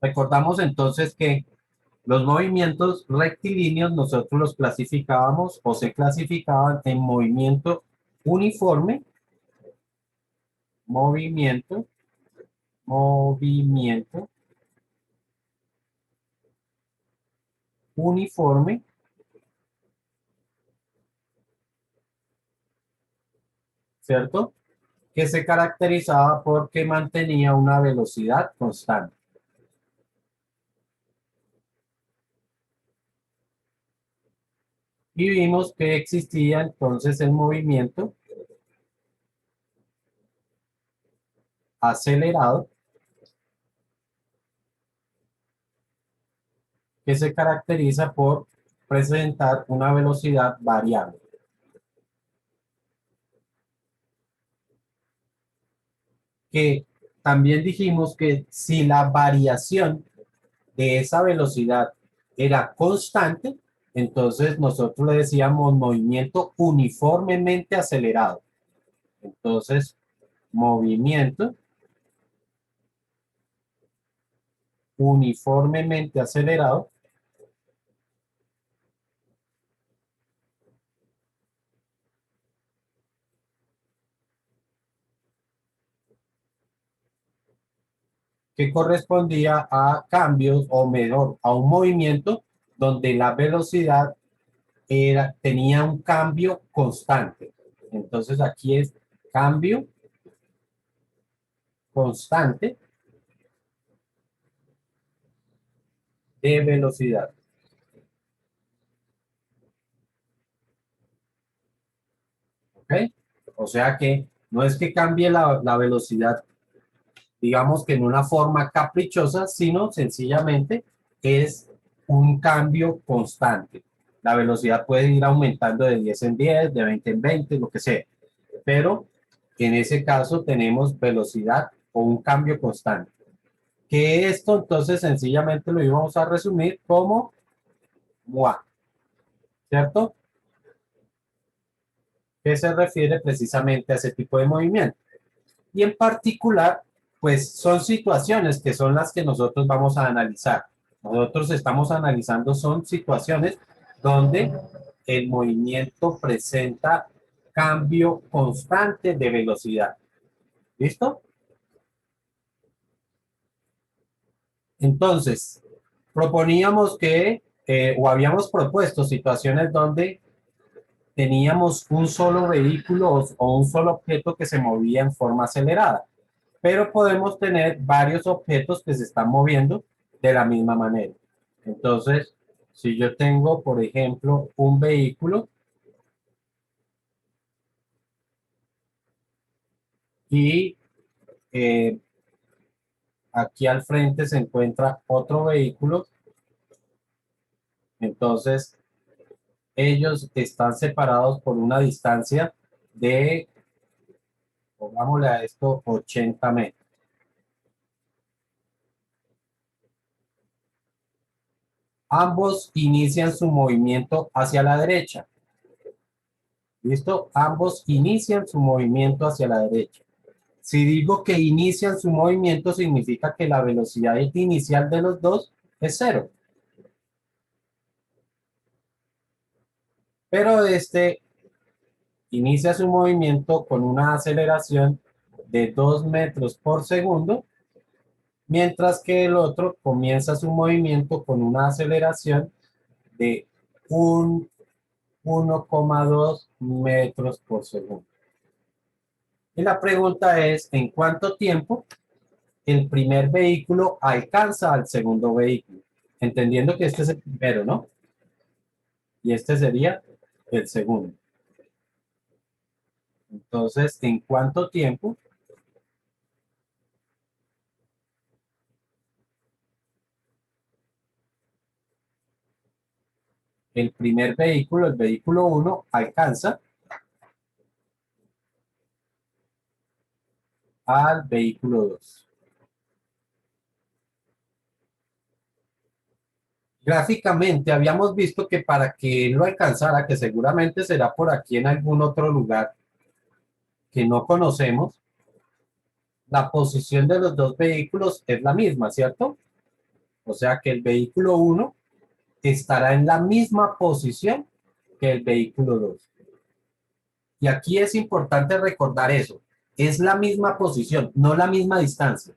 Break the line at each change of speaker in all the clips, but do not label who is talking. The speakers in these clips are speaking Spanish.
Recordamos entonces que los movimientos rectilíneos nosotros los clasificábamos o se clasificaban en movimiento uniforme, movimiento, movimiento uniforme, ¿cierto? Que se caracterizaba porque mantenía una velocidad constante. Y vimos que existía entonces el movimiento acelerado, que se caracteriza por presentar una velocidad variable. Que también dijimos que si la variación de esa velocidad era constante, entonces nosotros le decíamos movimiento uniformemente acelerado. Entonces, movimiento uniformemente acelerado que correspondía a cambios o mejor, a un movimiento donde la velocidad tenía un cambio constante. Entonces aquí es cambio constante de velocidad. ¿Ok? O sea que no es que cambie la velocidad, digamos que en una forma caprichosa, sino sencillamente es un cambio constante. La velocidad puede ir aumentando de 10 en 10, de 20 en 20, lo que sea. Pero en ese caso tenemos velocidad o un cambio constante. Que esto entonces sencillamente lo íbamos a resumir como MUA, ¿cierto? Que se refiere precisamente a ese tipo de movimiento. Y en particular, pues son situaciones que son las que nosotros vamos a analizar. Nosotros estamos analizando son situaciones donde el movimiento presenta cambio constante de velocidad. ¿Listo? Entonces, proponíamos que, o habíamos propuesto situaciones donde teníamos un solo vehículo o un solo objeto que se movía en forma acelerada, pero podemos tener varios objetos que se están moviendo de la misma manera. Entonces, si yo tengo, por ejemplo, un vehículo y eh, aquí al frente se encuentra otro vehículo, entonces ellos están separados por una distancia de, pongámosle a esto, 80 metros. Ambos inician su movimiento hacia la derecha. ¿Listo? Ambos inician su movimiento hacia la derecha. Si digo que inician su movimiento, significa que la velocidad inicial de los dos es cero. Pero este inicia su movimiento con una aceleración de 2 metros por segundo, mientras que el otro comienza su movimiento con una aceleración de 1,2 metros por segundo. Y la pregunta es, ¿en cuánto tiempo el primer vehículo alcanza al segundo vehículo? Entendiendo que este es el primero, ¿no? Y este sería el segundo. Entonces, ¿en cuánto tiempo el primer vehículo, el vehículo 1, alcanza al vehículo 2? Gráficamente habíamos visto que para que él lo alcanzara, que seguramente será por aquí en algún otro lugar que no conocemos, la posición de los dos vehículos es la misma, ¿cierto? O sea que el vehículo 1 estará en la misma posición que el vehículo 2. Y aquí es importante recordar eso. Es la misma posición, no la misma distancia.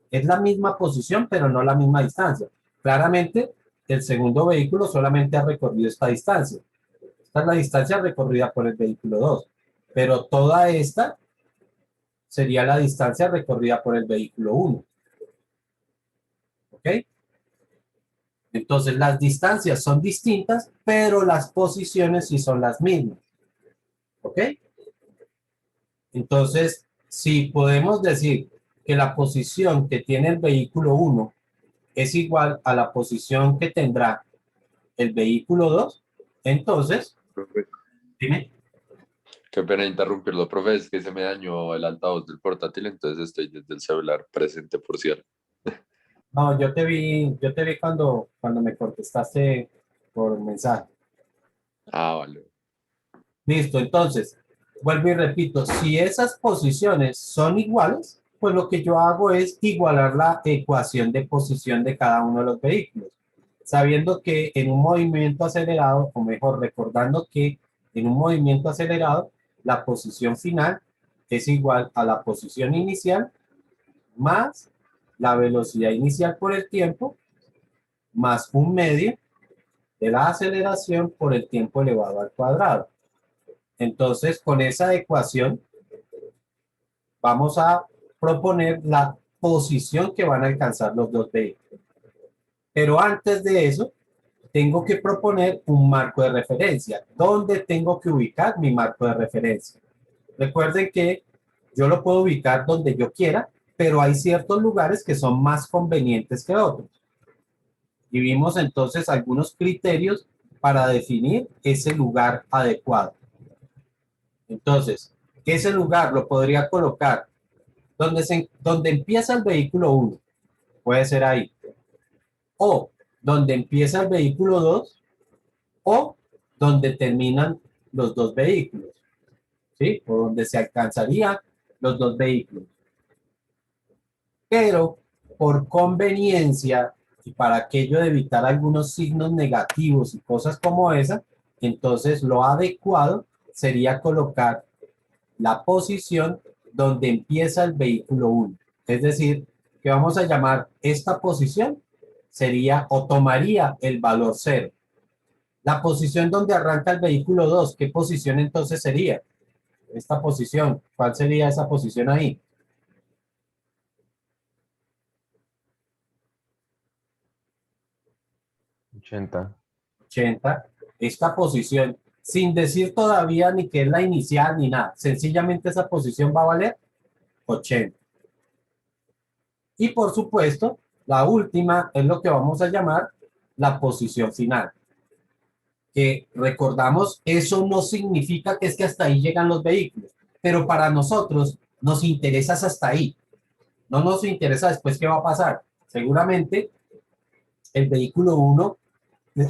Es la misma posición, pero no la misma distancia. Claramente, el segundo vehículo solamente ha recorrido esta distancia. Esta es la distancia recorrida por el vehículo 2. Pero toda esta sería la distancia recorrida por el vehículo 1. ¿Ok? Entonces, las distancias son distintas, pero las posiciones sí son las mismas. ¿Ok? Entonces, si podemos decir que la posición que tiene el vehículo 1 es igual a la posición que tendrá el vehículo 2, entonces,
Profe,
dime.
qué pena interrumpirlo, profe, es que se me dañó el altavoz del portátil, entonces estoy desde el celular presente por cierto.
No, yo te vi cuando me contestaste por mensaje.
Ah, vale.
Listo, entonces, vuelvo y repito, si esas posiciones son iguales, pues lo que yo hago es igualar la ecuación de posición de cada uno de los vehículos, sabiendo que en un movimiento acelerado, o mejor, recordando que en un movimiento acelerado, la posición final es igual a la posición inicial más la velocidad inicial por el tiempo, más un medio de la aceleración por el tiempo elevado al cuadrado. Entonces, con esa ecuación vamos a proponer la posición que van a alcanzar los dos vehículos. Pero antes de eso, tengo que proponer un marco de referencia. ¿Dónde tengo que ubicar mi marco de referencia? Recuerden que yo lo puedo ubicar donde yo quiera, pero hay ciertos lugares que son más convenientes que otros. Y vimos entonces algunos criterios para definir ese lugar adecuado. Entonces, ese lugar lo podría colocar donde empieza el vehículo 1, puede ser ahí, o donde empieza el vehículo 2, o donde terminan los dos vehículos, ¿sí? O donde se alcanzarían los dos vehículos. Pero por conveniencia y para aquello de evitar algunos signos negativos y cosas como esa, entonces lo adecuado sería colocar la posición donde empieza el vehículo 1. Es decir, que vamos a llamar esta posición sería o tomaría el valor 0. La posición donde arranca el vehículo 2, ¿qué posición entonces sería? Esta posición, ¿cuál sería esa posición ahí?
80.
80. Esta posición, sin decir todavía ni que es la inicial ni nada, sencillamente esa posición va a valer 80. Y por supuesto, la última es lo que vamos a llamar la posición final. Que recordamos, eso no significa que es que hasta ahí llegan los vehículos, pero para nosotros nos interesa hasta ahí. No nos interesa después qué va a pasar. Seguramente el vehículo 1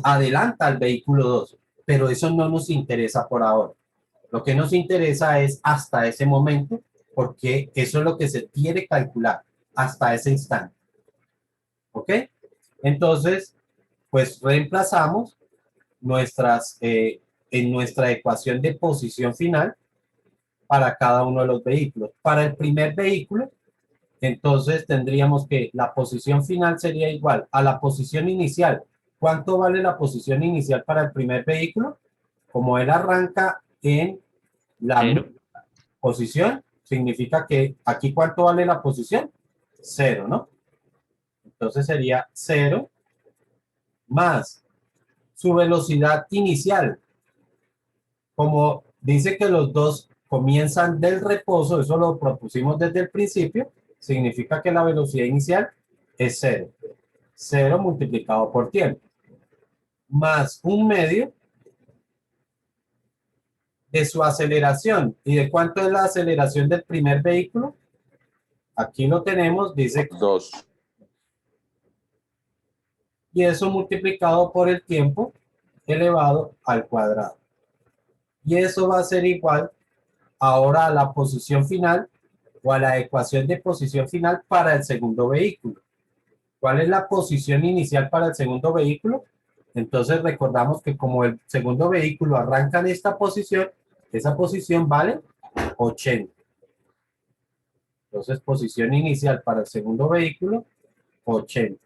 adelanta al vehículo 2, pero eso no nos interesa por ahora. Lo que nos interesa es hasta ese momento, porque eso es lo que se quiere calcular hasta ese instante. ¿Ok? Entonces, pues reemplazamos en nuestra ecuación de posición final para cada uno de los vehículos. Para el primer vehículo, entonces tendríamos que la posición final sería igual a la posición inicial. ¿Cuánto vale la posición inicial para el primer vehículo? Como él arranca en la
Cero.
posición, significa que aquí ¿cuánto vale la posición? 0, ¿no? Entonces sería 0 más su velocidad inicial. Como dice que los dos comienzan del reposo, eso lo propusimos desde el principio, significa que la velocidad inicial es 0. 0 multiplicado por tiempo. Más un medio de su aceleración. ¿Y de cuánto es la aceleración del primer vehículo? Aquí lo tenemos, dice,
2.
y eso multiplicado por el tiempo elevado al cuadrado. Y eso va a ser igual ahora a la posición final o a la ecuación de posición final para el segundo vehículo. ¿Cuál es la posición inicial para el segundo vehículo? Entonces recordamos que como el segundo vehículo arranca en esta posición, esa posición vale 80. Entonces posición inicial para el segundo vehículo, 80.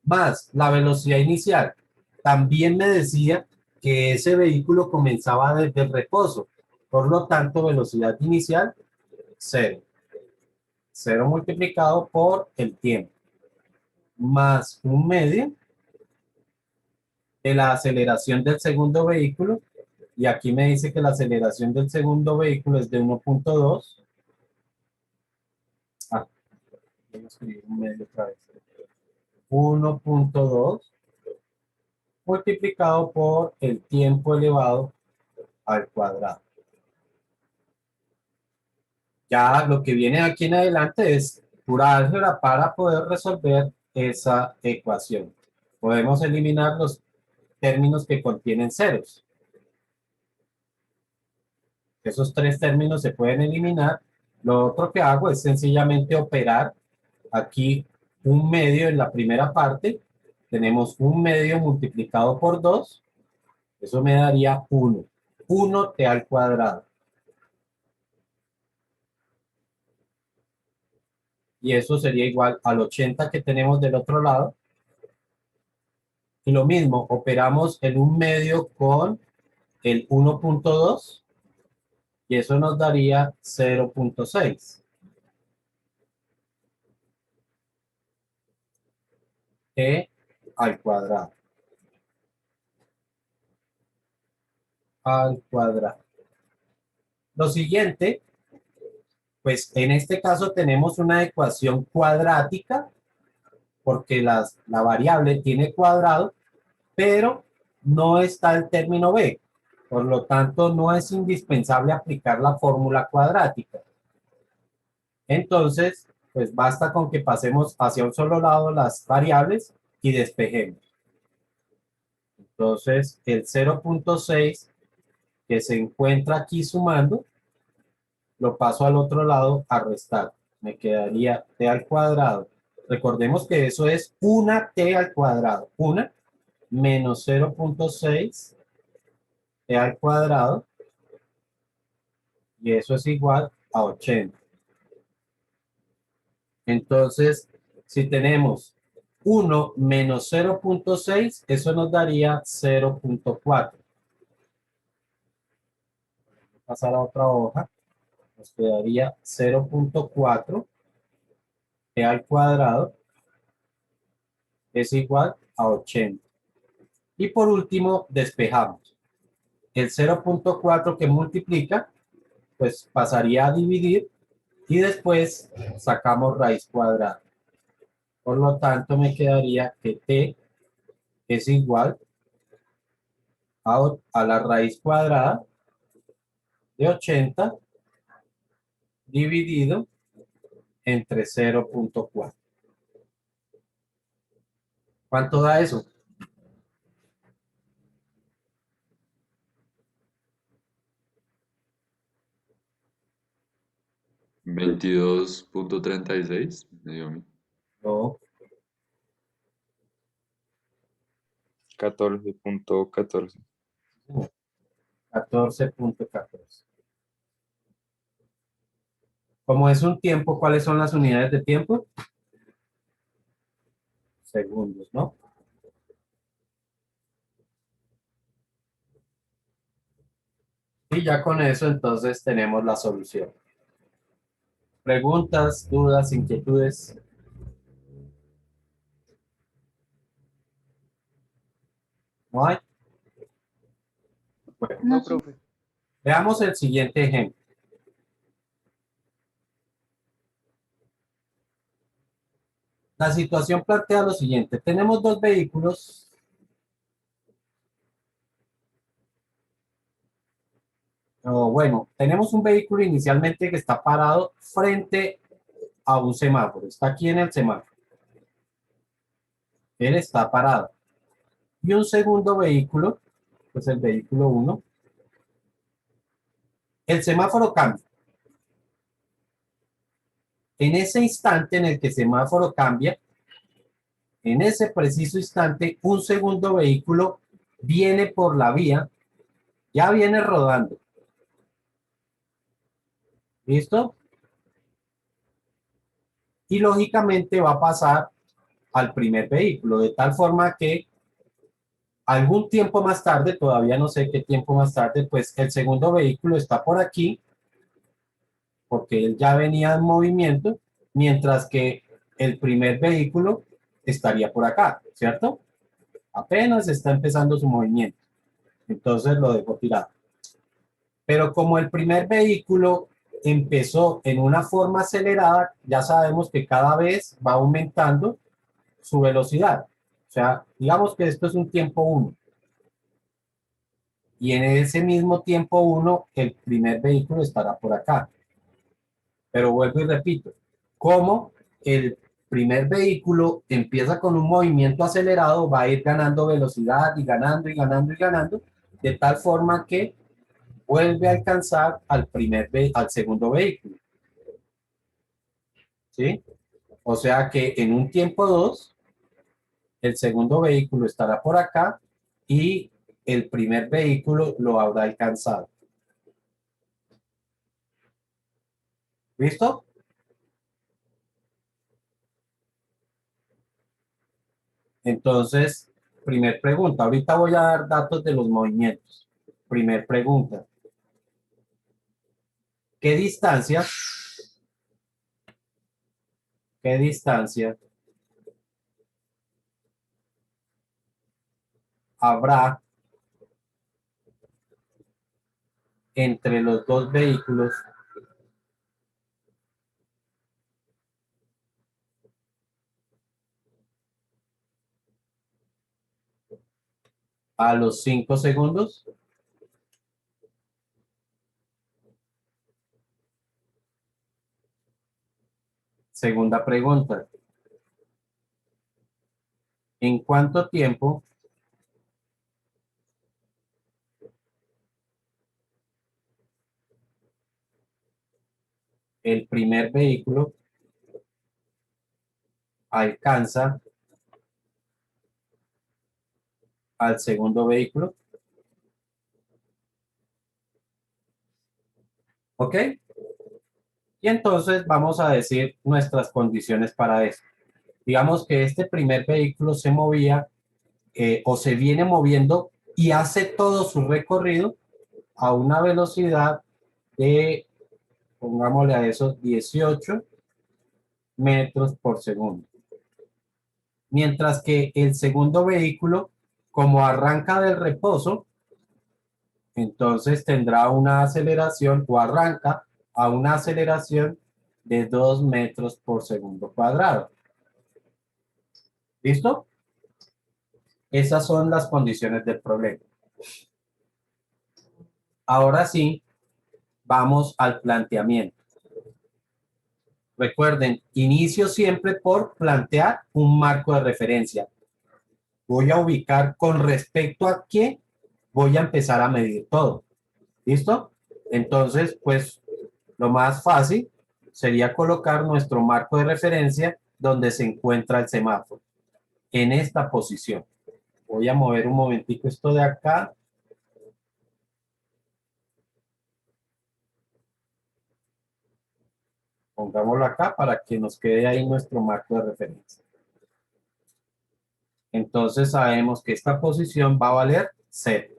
Más la velocidad inicial. También me decía que ese vehículo comenzaba desde el reposo. Por lo tanto, velocidad inicial, 0. 0 multiplicado por el tiempo. Más un medio de la aceleración del segundo vehículo. Y aquí me dice que la aceleración del segundo vehículo es de 1.2. Ah, voy a escribir un medio otra vez. 1.2 multiplicado por el tiempo elevado al cuadrado. Ya lo que viene aquí en adelante es pura álgebra para poder resolver esa ecuación. Podemos eliminar los términos que contienen ceros. Esos tres términos se pueden eliminar. Lo otro que hago es sencillamente operar aquí un medio en la primera parte. Tenemos un medio multiplicado por 2. Eso me daría 1. 1t al cuadrado. Y eso sería igual al 80 que tenemos del otro lado. Y lo mismo, operamos en un medio con el 1.2 y eso nos daría 0.6 e al cuadrado. Al cuadrado. Lo siguiente, pues en este caso tenemos una ecuación cuadrática porque la variable tiene cuadrado, pero no está el término b. Por lo tanto, no es indispensable aplicar la fórmula cuadrática. Entonces, pues basta con que pasemos hacia un solo lado las variables y despejemos. Entonces, el 0.6 que se encuentra aquí sumando, lo paso al otro lado a restar. Me quedaría t al cuadrado. Recordemos que eso es una t al cuadrado. Una menos 0.6 t al cuadrado. Y eso es igual a 80. Entonces, si tenemos 1 menos 0.6, eso nos daría 0.4. Pasar a otra hoja, nos quedaría 0.4 t al cuadrado es igual a 80. Y por último, despejamos. El 0.4 que multiplica, pues pasaría a dividir y después sacamos raíz cuadrada. Por lo tanto, me quedaría que t es igual a la raíz cuadrada de 80 dividido entre 0.4. ¿Cuánto da eso?
22.36, me dio a mí.
No,
14.14.
14.14. Como es un tiempo, ¿cuáles son las unidades de tiempo? Segundos, ¿no? Y ya con eso entonces tenemos la solución. Preguntas, dudas, inquietudes. ¿No hay? Bueno,
No, profe.
veamos el siguiente ejemplo. La situación plantea lo siguiente. Tenemos dos vehículos. Bueno, tenemos un vehículo inicialmente que está parado frente a un semáforo. Está aquí en el semáforo. Él está parado. Y un segundo vehículo, pues el vehículo 1. El semáforo cambia. En ese instante en el que el semáforo cambia, en ese preciso instante, un segundo vehículo viene por la vía, ya viene rodando. ¿Listo? Y lógicamente va a pasar al primer vehículo, de tal forma que algún tiempo más tarde, todavía no sé qué tiempo más tarde, pues el segundo vehículo está por aquí, porque él ya venía en movimiento, mientras que el primer vehículo estaría por acá, ¿cierto? Apenas está empezando su movimiento, entonces lo dejo tirado. Pero como el primer vehículo empezó en una forma acelerada, ya sabemos que cada vez va aumentando su velocidad. O sea, digamos que esto es un tiempo 1. Y en ese mismo tiempo 1, el primer vehículo estará por acá. Pero vuelvo y repito, como el primer vehículo empieza con un movimiento acelerado, va a ir ganando velocidad y ganando y ganando y ganando, de tal forma que vuelve a alcanzar al segundo vehículo. ¿Sí? O sea que en un tiempo 2, el segundo vehículo estará por acá y el primer vehículo lo habrá alcanzado. ¿Listo? Entonces, primer pregunta. Ahorita voy a dar datos de los movimientos. Primer pregunta. ¿Qué distancia habrá entre los dos vehículos a los 5 segundos? Segunda pregunta. ¿En cuánto tiempo el primer vehículo alcanza al segundo vehículo? ¿Ok? Y entonces vamos a decir nuestras condiciones para eso. Digamos que este primer vehículo se movía o se viene moviendo y hace todo su recorrido a una velocidad de, pongámosle a esos 18 metros por segundo. Mientras que el segundo vehículo, como arranca del reposo, entonces tendrá una aceleración o arranca a una aceleración de 2 metros por segundo cuadrado. ¿Listo? Esas son las condiciones del problema. Ahora sí, vamos al planteamiento. Recuerden, inicio siempre por plantear un marco de referencia. Voy a ubicar con respecto a qué voy a empezar a medir todo. ¿Listo? Entonces, pues, lo más fácil sería colocar nuestro marco de referencia donde se encuentra el semáforo, en esta posición. Voy a mover un momentico esto de acá. Pongámoslo acá para que nos quede ahí nuestro marco de referencia. Entonces sabemos que esta posición va a valer 0.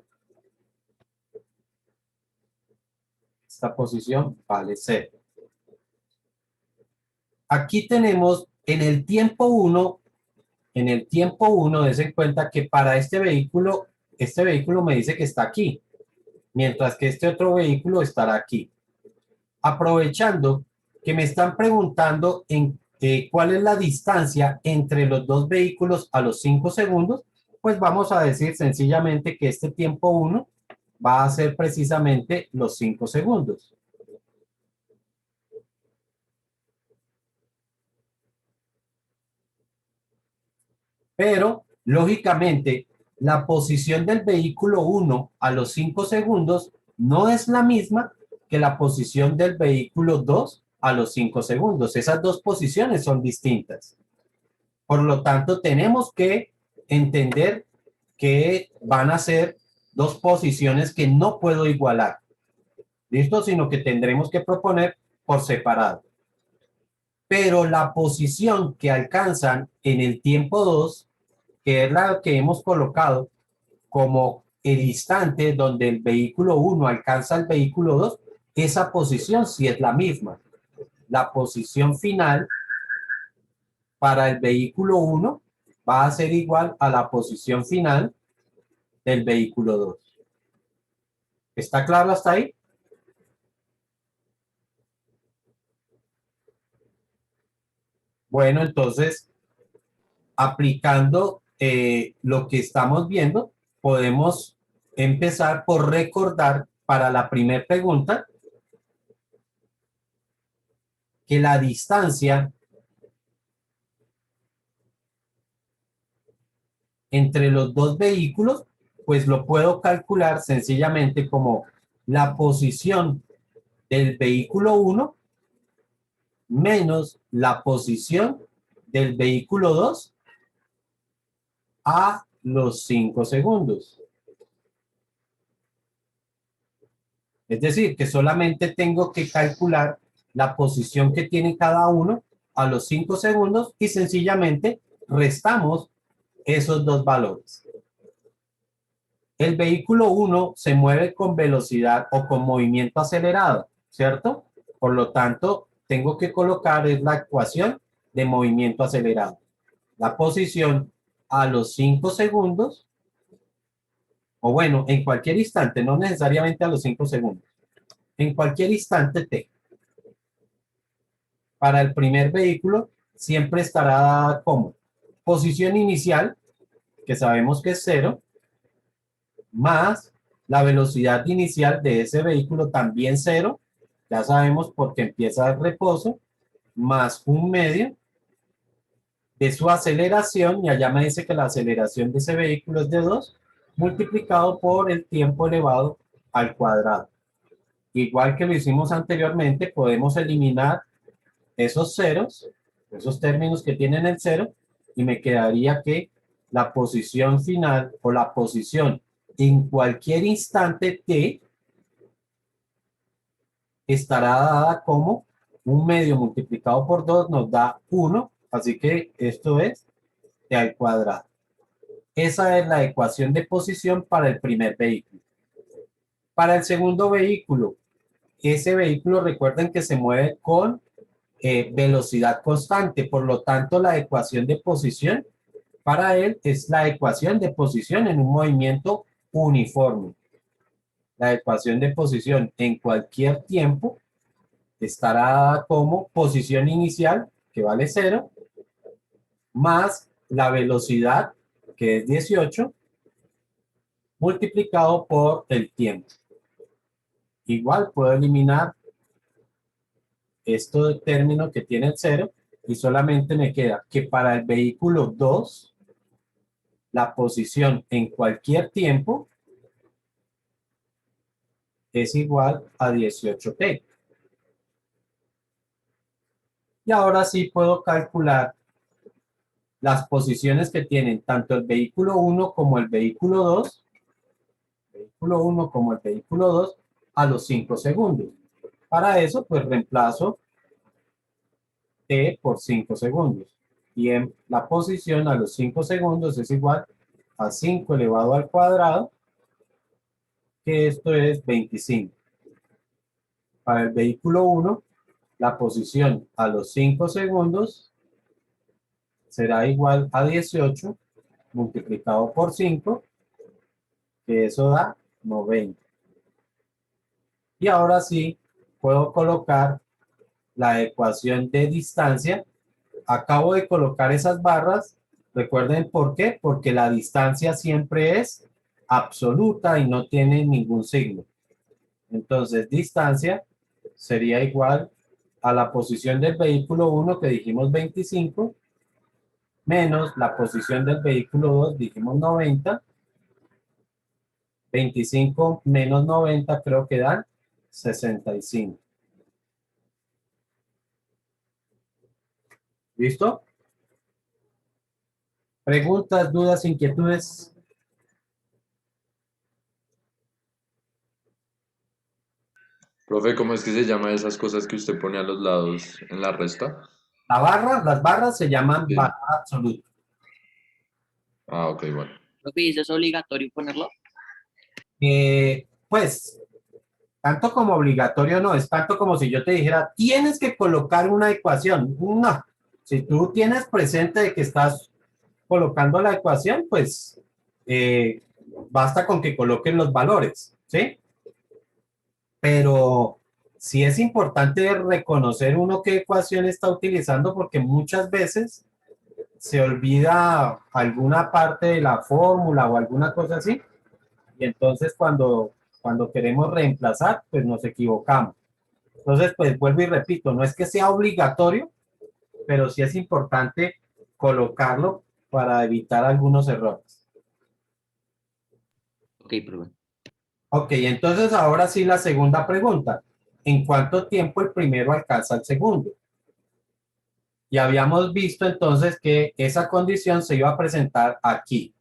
Esta posición vale 0. Aquí tenemos en el tiempo 1, des en cuenta que para este vehículo me dice que está aquí, mientras que este otro vehículo estará aquí. Aprovechando que me están preguntando cuál es la distancia entre los dos vehículos a los 5 segundos, pues vamos a decir sencillamente que este tiempo 1 va a ser precisamente los 5 segundos. Pero, lógicamente, la posición del vehículo 1 a los 5 segundos no es la misma que la posición del vehículo 2 a los 5 segundos. Esas dos posiciones son distintas. Por lo tanto, tenemos que entender que van a ser dos posiciones que no puedo igualar. ¿Listo? Sino que tendremos que proponer por separado. Pero la posición que alcanzan en el tiempo 2, que es la que hemos colocado como el instante donde el vehículo 1 alcanza el vehículo 2, esa posición sí es la misma. La posición final para el vehículo 1 va a ser igual a la posición final del vehículo 2. ¿Está claro hasta ahí? Bueno, entonces, aplicando lo que estamos viendo, podemos empezar por recordar para la primera pregunta que la distancia entre los dos vehículos, pues lo puedo calcular sencillamente como la posición del vehículo 1 menos la posición del vehículo 2 a los 5 segundos. Es decir, que solamente tengo que calcular la posición que tiene cada uno a los 5 segundos y sencillamente restamos esos dos valores. El vehículo 1 se mueve con velocidad o con movimiento acelerado, ¿cierto? Por lo tanto, tengo que colocar la ecuación de movimiento acelerado. La posición a los 5 segundos, o bueno, en cualquier instante, no necesariamente a los 5 segundos, en cualquier instante t. Para el primer vehículo siempre estará dada como posición inicial, que sabemos que es 0, más la velocidad inicial de ese vehículo también 0, ya sabemos porque empieza el reposo, más un medio de su aceleración, y allá me dice que la aceleración de ese vehículo es de 2, multiplicado por el tiempo elevado al cuadrado. Igual que lo hicimos anteriormente, podemos eliminar esos ceros, esos términos que tienen el 0, y me quedaría que la posición final o la posición en cualquier instante t estará dada como un medio multiplicado por 2 nos da 1, así que esto es t al cuadrado. Esa es la ecuación de posición para el primer vehículo. Para el segundo vehículo, ese vehículo recuerden que se mueve con velocidad constante, por lo tanto la ecuación de posición para él es la ecuación de posición en un movimiento uniforme. La ecuación de posición en cualquier tiempo estará como posición inicial, que vale 0, más la velocidad, que es 18, multiplicado por el tiempo. Igual puedo eliminar este término que tiene el 0 y solamente me queda que para el vehículo 2, la posición en cualquier tiempo es igual a 18t. Y ahora sí puedo calcular las posiciones que tienen tanto el vehículo 1 como el vehículo 2, a los 5 segundos. Para eso, pues reemplazo t por 5 segundos. Y en la posición a los 5 segundos es igual a 5 elevado al cuadrado, que esto es 25. Para el vehículo 1, la posición a los 5 segundos será igual a 18 multiplicado por 5, que eso da 90. Y ahora sí, puedo colocar la ecuación de distancia. Acabo de colocar esas barras. Recuerden por qué, porque la distancia siempre es absoluta y no tiene ningún signo. Entonces, distancia sería igual a la posición del vehículo 1 que dijimos 25, menos la posición del vehículo 2 dijimos 90, 25 menos 90 creo que dan 65. ¿Listo? ¿Preguntas, dudas, inquietudes?
Profe, ¿cómo es que se llama esas cosas que usted pone a los lados en la resta?
Las barras se llaman
Sí.
barra absoluta.
Ah, ok, bueno.
Profe, ¿y eso es obligatorio ponerlo?
Pues, tanto como obligatorio no, es tanto como si yo te dijera, tienes que colocar una ecuación. No, si tú tienes presente de que estás colocando la ecuación, pues eh, basta con que coloquen los valores, ¿sí? Pero sí es importante reconocer uno qué ecuación está utilizando porque muchas veces se olvida alguna parte de la fórmula o alguna cosa así y entonces cuando queremos reemplazar, pues nos equivocamos. Entonces, pues vuelvo y repito, no es que sea obligatorio, pero sí es importante colocarlo para evitar algunos errores.
Ok, profe.
Ok, entonces ahora sí la segunda pregunta. ¿En cuánto tiempo el primero alcanza al segundo? Y habíamos visto entonces que esa condición se iba a presentar aquí,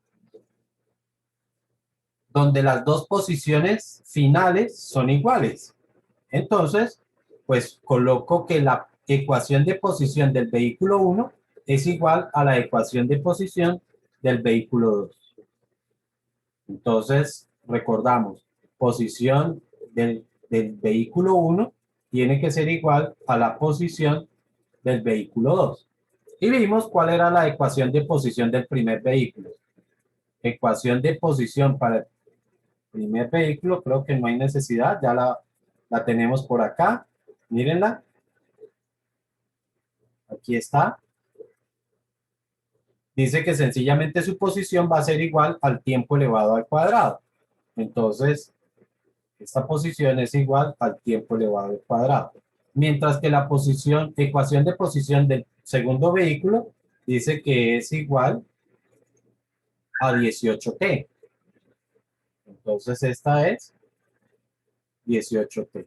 donde las dos posiciones finales son iguales. Entonces, pues coloco que la ecuación de posición del vehículo 1 es igual a la ecuación de posición del vehículo 2. Entonces, recordamos, posición del vehículo 1 tiene que ser igual a la posición del vehículo 2. Y vimos cuál era la ecuación de posición del primer vehículo. Ecuación de posición para el primer vehículo, creo que no hay necesidad, ya la tenemos por acá. Mírenla, aquí está. Dice que sencillamente su posición va a ser igual al tiempo elevado al cuadrado. Entonces, esta posición es igual al tiempo elevado al cuadrado. Mientras que la ecuación de posición del segundo vehículo dice que es igual a 18t. Entonces esta es 18t.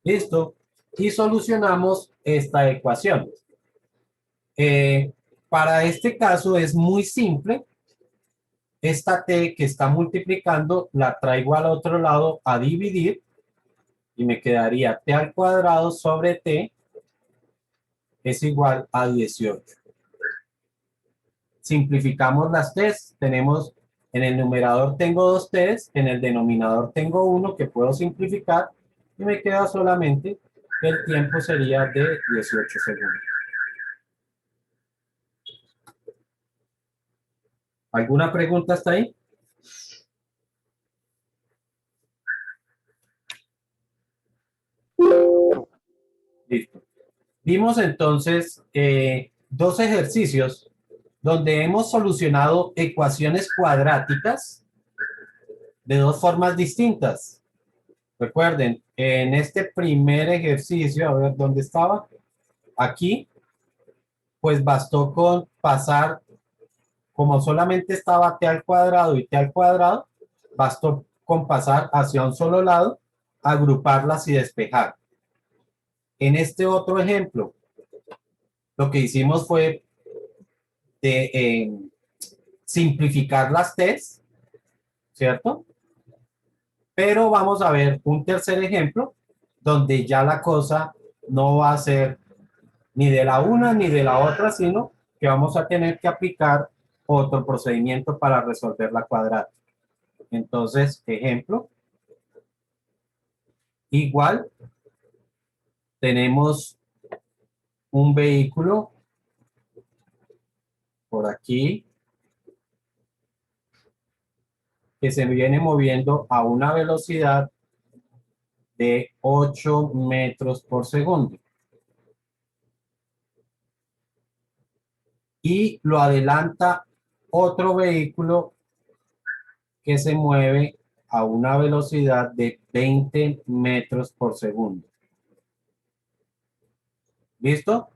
Listo. Y solucionamos esta ecuación. Para este caso es muy simple. Esta t que está multiplicando la traigo al otro lado a dividir y me quedaría t al cuadrado sobre t es igual a 18. Simplificamos las t's, tenemos en el numerador tengo dos t's, en el denominador tengo uno que puedo simplificar y me queda solamente que el tiempo sería de 18 segundos. ¿Alguna pregunta hasta ahí? Listo. Vimos entonces dos ejercicios donde hemos solucionado ecuaciones cuadráticas de dos formas distintas. Recuerden, en este primer ejercicio, a ver dónde estaba, aquí, pues bastó con pasar, como solamente estaba t al cuadrado y t al cuadrado, bastó con pasar hacia un solo lado, agruparlas y despejar. En este otro ejemplo, lo que hicimos fue simplificar las t's, ¿cierto? Pero vamos a ver un tercer ejemplo donde ya la cosa no va a ser ni de la una ni de la otra, sino que vamos a tener que aplicar otro procedimiento para resolver la cuadrática. Entonces, ejemplo, igual tenemos un vehículo por aquí que se viene moviendo a una velocidad de 8 metros por segundo. Y lo adelanta otro vehículo que se mueve a una velocidad de 20 metros por segundo. ¿Listo?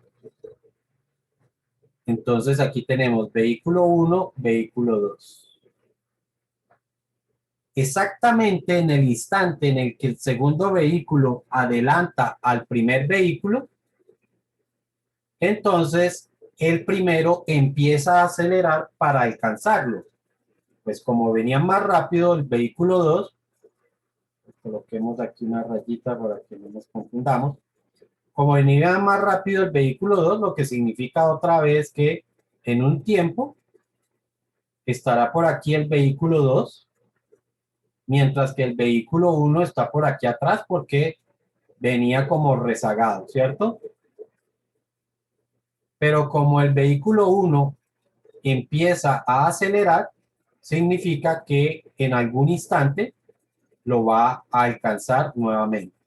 Entonces aquí tenemos vehículo 1, vehículo 2. exactamente en el instante en el que el segundo vehículo adelanta al primer vehículo, entonces el primero empieza a acelerar para alcanzarlo. Pues como venía más rápido el vehículo 2, coloquemos aquí una rayita para que no nos confundamos. Como venía más rápido el vehículo 2, lo que significa otra vez que en un tiempo estará por aquí el vehículo 2, mientras que el vehículo 1 está por aquí atrás porque venía como rezagado, ¿cierto? Pero como el vehículo 1 empieza a acelerar, significa que en algún instante lo va a alcanzar nuevamente.